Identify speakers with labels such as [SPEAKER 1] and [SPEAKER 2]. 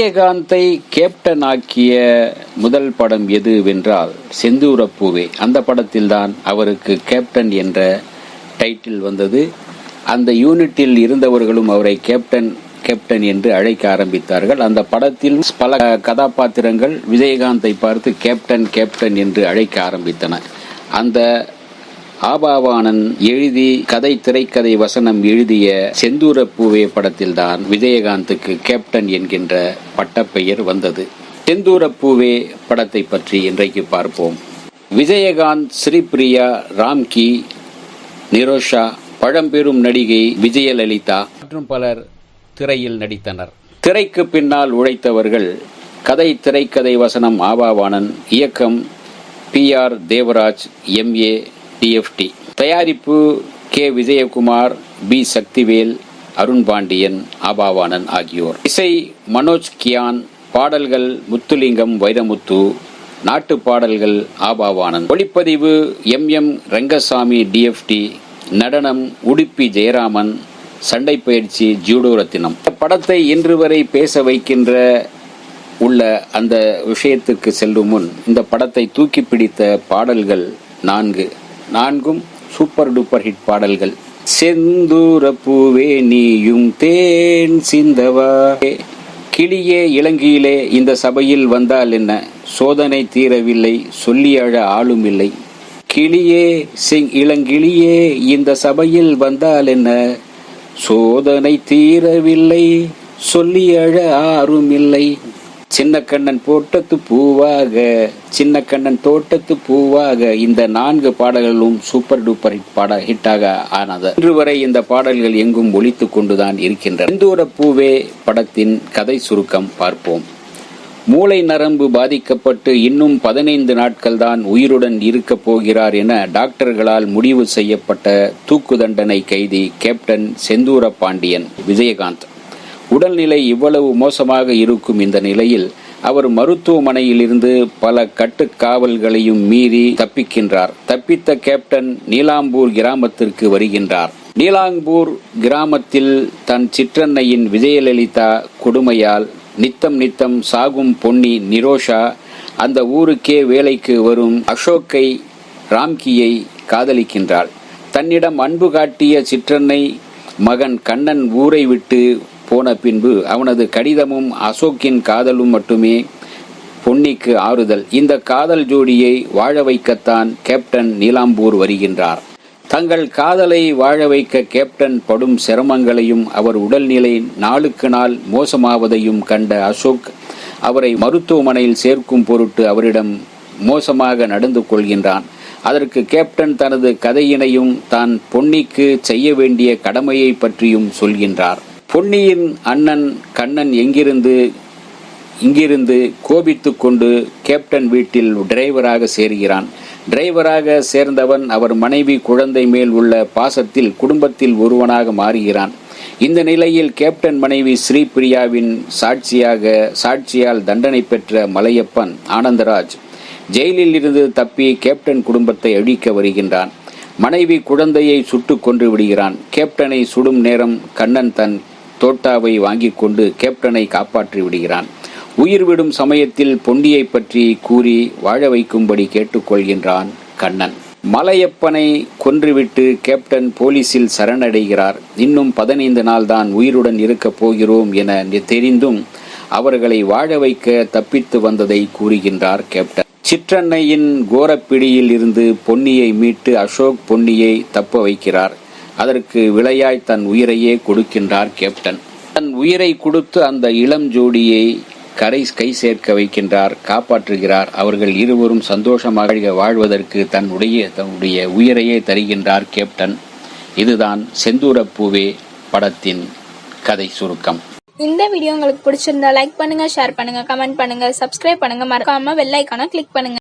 [SPEAKER 1] விஜயகாந்தை captain ஆக்கிய முதல் படம் எதுவென்றால் செந்தூரப்பூவே. அந்த படத்தில்தான் அவருக்கு கேப்டன் என்ற டைட்டில் வந்தது. அந்த யூனிட்டில் இருந்தவர்களும் அவரை கேப்டன் கேப்டன் என்று அழைக்க ஆரம்பித்தார்கள். அந்த படத்தில் பல கதாபாத்திரங்கள் விஜயகாந்தை பார்த்து கேப்டன் கேப்டன் என்று அழைக்க ஆரம்பித்தன. அந்த ஆபாவானன் எழுதி திரைக்கதை வசனம் எழுதிய செந்தூரப்பூவே படத்தில்தான் விஜயகாந்துக்கு கேப்டன் என்கின்ற பட்டப்பெயர் வந்தது. செந்தூரப்பூவே படத்தை பற்றி இன்றைக்கு பார்ப்போம். விஜயகாந்த், ஸ்ரீபிரியா, ராம்கி, நிரோஷா, பழம்பெரும் நடிகை விஜயலலிதா மற்றும் பலர் திரையில் நடித்தனர். திரைக்கு பின்னால் உழைத்தவர்கள் திரைக்கதை வசனம் ஆபாவானன், இயக்கம் PR தேவராஜ், MA DFT, தயாரிப்பு K விஜயகுமார், B சக்திவேல், அருண் பாண்டியன், ஆபாவானன் ஆகியோர். இசை மனோஜ் கியான், பாடல்கள் முத்துலிங்கம், வைரமுத்து, நாட்டு பாடல்கள் ஆபாவானன், ஒளிப்பதிவு MM ரங்கசாமி DFT, நடனம் உடுப்பி ஜெயராமன், சண்டை பயிற்சி ஜூடோ ரத்தினம். படத்தை இன்று வரை பேச வைக்கின்ற உள்ள அந்த விஷயத்துக்கு செல்லும் முன் இந்த படத்தை தூக்கி பிடித்த பாடல்கள் நான்கும் சூப்பர் டூப்பர் ஹிட் பாடல்கள். செந்தூரப்பூவே நீயும் தேன் சிந்தவா, கிளியே இலங்கையிலே இந்த சபையில் வந்தால் என்ன, சோதனை தீரவில்லை சொல்லி அழ ஆளும் இல்லை, கிளியே இளங்கிளியே இந்த சபையில் வந்தால் என்ன, சோதனை தீரவில்லை சொல்லி அழ ஆரும் இல்லை, சின்ன கண்ணன் போட்டத்து பூவாக, சின்ன கண்ணன் தோட்டத்து பூவாக. இந்த 4 பாடல்களும் சூப்பர் டூப்பர் ஹிட்டாக ஆனது. இன்று வரை இந்த பாடல்கள் எங்கும் ஒலித்துக் கொண்டுதான் இருக்கின்றன. செந்தூரப்பூவே படத்தின் கதை சுருக்கம் பார்ப்போம். மூளை நரம்பு பாதிக்கப்பட்டு இன்னும் 15 நாட்கள் தான் உயிருடன் இருக்க போகிறார் என டாக்டர்களால் முடிவு செய்யப்பட்ட தூக்கு தண்டனை கைதி கேப்டன் செந்தூரபாண்டியன் விஜயகாந்த். உடல்நிலை இவ்வளவு மோசமாக இருக்கும் இந்த நிலையில் அவர் மருத்துவமனையிலிருந்து பல கட்டுக்காவல்களையும் மீறி தப்பிக்கின்றார். தப்பித்த கேப்டன் நீலாம்பூர் கிராமத்திற்கு வருகின்றார். நீலாம்பூர் கிராமத்தில் தன் சிற்றன்னையின் விஜயலலிதா கொடுமையால் நித்தம் சாகும் பொன்னி நிரோஷா அந்த ஊருக்கே வேலைக்கு வரும் அசோக்கை, ராம்கியை காதலிக்கின்றாள். தன்னிடம் அன்பு காட்டிய சிற்றன்னை மகன் கண்ணன் ஊரை விட்டு போன பின்பு அவனது கடிதமும் அசோக்கின் காதலும் மட்டுமே பொன்னிக்கு ஆறுதல். இந்த காதல் ஜோடியை வாழ வைக்கத்தான் கேப்டன் நீலாம்பூர் வருகின்றார். தங்கள் காதலை வாழ வைக்க கேப்டன் படும் சிரமங்களையும் அவர் உடல்நிலை நாளுக்கு நாள் மோசமாவதையும் கண்ட அசோக் அவரை மருத்துவமனையில் சேர்க்கும் பொருட்டு அவரிடம் மோசமாக நடந்து கொள்கின்றான். அதற்கு கேப்டன் தனது கதையினையும் தான் பொன்னிக்கு செய்ய வேண்டிய கடமையை பற்றியும் சொல்கின்றார். பொன்னியின் அண்ணன் கண்ணன் இங்கிருந்து கோபித்து கொண்டு கேப்டன் வீட்டில் டிரைவராக சேர்கிறான். டிரைவராக சேர்ந்தவன் அவர் மனைவி குழந்தை மேல் உள்ள பாசத்தில் குடும்பத்தில் ஒருவனாக மாறுகிறான். இந்த நிலையில் கேப்டன் மனைவி ஸ்ரீபிரியாவின் சாட்சியால் தண்டனை பெற்ற மலையப்பன் ஆனந்தராஜ் ஜெயிலில் இருந்து தப்பி கேப்டன் குடும்பத்தை அழிக்க வருகின்றான். மனைவி குழந்தையை சுட்டு கொன்று விடுகிறான். கேப்டனை சுடும் நேரம் கண்ணன் தன் தோட்டாவை வாங்கி கொண்டு கேப்டனை காப்பாற்றி விடுகிறான். உயிர் விடும் சமயத்தில் பொன்னியை பற்றி கூறி வாழ வைக்கும்படி கேட்டுக்கொள்கின்றான் கண்ணன். மலையப்பனை கொன்றுவிட்டு கேப்டன் போலீசில் சரணடைகிறார். இன்னும் 15 நாள் தான் உயிருடன் இருக்கப் போகிறோம் என தெரிந்தும் அவர்களை வாழ வைக்க தப்பித்து வந்ததை கூறுகின்றார் கேப்டன். சிற்றன்னையின் கோரப்பிடியில் இருந்து பொன்னியை மீட்டு அசோக் பொன்னியை தப்ப வைக்கிறார். அதற்கு விளையாய் தன் உயிரையே கொடுக்கின்றார் கேப்டன். தன் உயிரை கொடுத்து அந்த இளம் ஜோடியை கை சேர்க்க வைக்கின்றார், காப்பாற்றுகிறார். அவர்கள் இருவரும் சந்தோஷமாக வாழ்வதற்கு தன்னுடைய உயிரையே தருகின்றார் கேப்டன். இதுதான் செந்தூரப்பூவே படத்தின் கதை சுருக்கம்.
[SPEAKER 2] இந்த வீடியோ உங்களுக்கு பிடிச்சிருந்தா லைக் பண்ணுங்க, ஷேர் பண்ணுங்க, கமெண்ட் பண்ணுங்க, சப்ஸ்கிரைப் பண்ணுங்க, மறக்காம பெல் ஐகானை கிளிக் பண்ணுங்க.